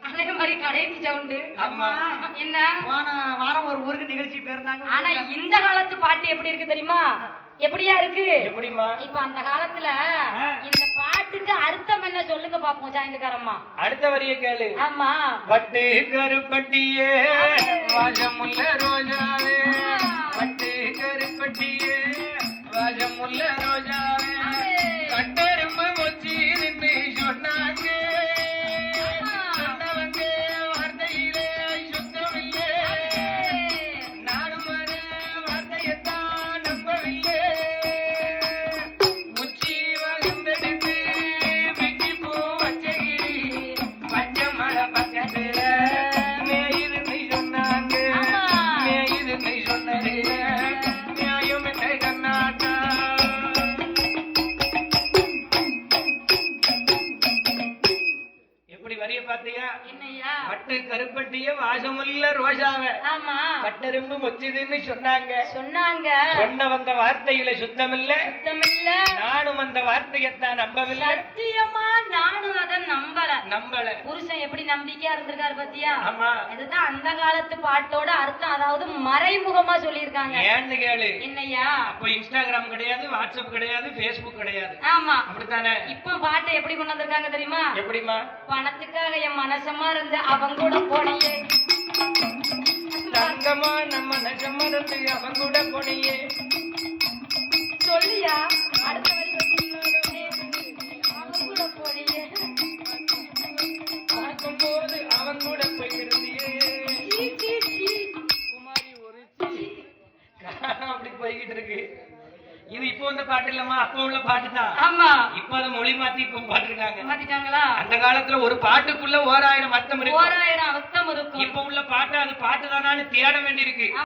அதே மாதிரி கடைசி சவுண்டு. ஆமா. என்ன வாரம் ஒரு ஊருக்கு நிகழ்ச்சி போயிருந்தாங்க. ஆனா இந்த காலத்து பாட்டு எப்படி இருக்கு தெரியுமா? எப்படியா இருக்கு? எப்படிமா? இப்ப அந்த காலத்துல இந்த பாட்டுக்கு அர்த்தம் என்ன சொல்லுங்க பாப்போம் சாயந்தரமா. அடுத்த வரிய கேளு. ஆமா. பட்டு கருப்பட்டியே வாஜமுல்ல ரோஜாவே, பட்டு கருப்பட்டியே வாஜமுல்ல ரோஜாவே, கட்டெரும்பு மொச்சி நின்று சொன்னாங்க, சொன்னவங்க வார்த்தையிலே சுத்தமில்லை, நானும் வர வார்த்தையத்தான் நம்பவில்லை, உச்சி வளர்ந்தெடுத்து வெட்டி பூ வச்சகிரி பச்சை மலை பக்கத்துல மேயிருந்து சொன்னாங்க, மேயிருந்து சொன்னது நியாயம் என்ன கண்ணாட்டா. எப்படி வரிய பாத்தியா? என்னையா? பட்டு கருப்பட்டிய வாசமுல்ல ரோஜாவை, ஆமா, கட்டெரும்பு மொச்சிதுன்னு சொன்னாங்க, சொன்னாங்க, சொன்னவங்க வார்த்தையில சுத்தமில்ல, சுத்தமில்ல, நானும் அந்த வார்த்தையத்தான் நம்பவில்லை. சத்தியமா நானும் அதை நம்பல. புருஷன் எப்படி நம்பிக்கையா இருந்திருக்காரு பாத்தியா? ஆமா. இதுதான் அந்த காலத்து பாட்டோட அர்த்தம். அதாவது மறைமுகமா சொல்லியிருக்காங்க. ஏன்னு கேளு. என்னையா? அப்ப இன்ஸ்டாகிராம் கிடையாது, வாட்ஸ்அப் கிடையாது, பேஸ்புக் கிடையாது. ஆமா, அப்படித்தானே? இப்ப பாட்டை எப்படி கொண்டு வந்திருக்காங்க தெரியுமா? எப்படிமா? பணத்துக்காக என் மனசமா இருந்து அவங்க கூட போனியே, தங்கமா நம்ம நெசமா இருந்து அவங்க கூட போனியே சொல்லியா? அடுத்த வரி அவங்க கூட போனியே, பார்க்கும்போது அவங்க கூட போயிருந்தியே, சீ, சீ, சீ. குமாரி ஒரு சீ. அப்படி போய்கிட்டு இருக்கு. இது இப்ப வந்த பாட்டு இல்லம்மா, அப்ப உள்ள பாட்டு தான். ஆமா, இப்ப அதை மொழி மாத்தி இப்ப பாட்டுருக்காங்க. மாத்திட்டாங்களா? அந்த காலத்துல ஒரு பாட்டுக்குள்ள 1000 அர்த்தம் இருக்கு, 1000 அர்த்தம் இருக்கும். இப்ப உள்ள பாட்டு அது பாட்டு தானான்னு தேட வேண்டியிருக்கு.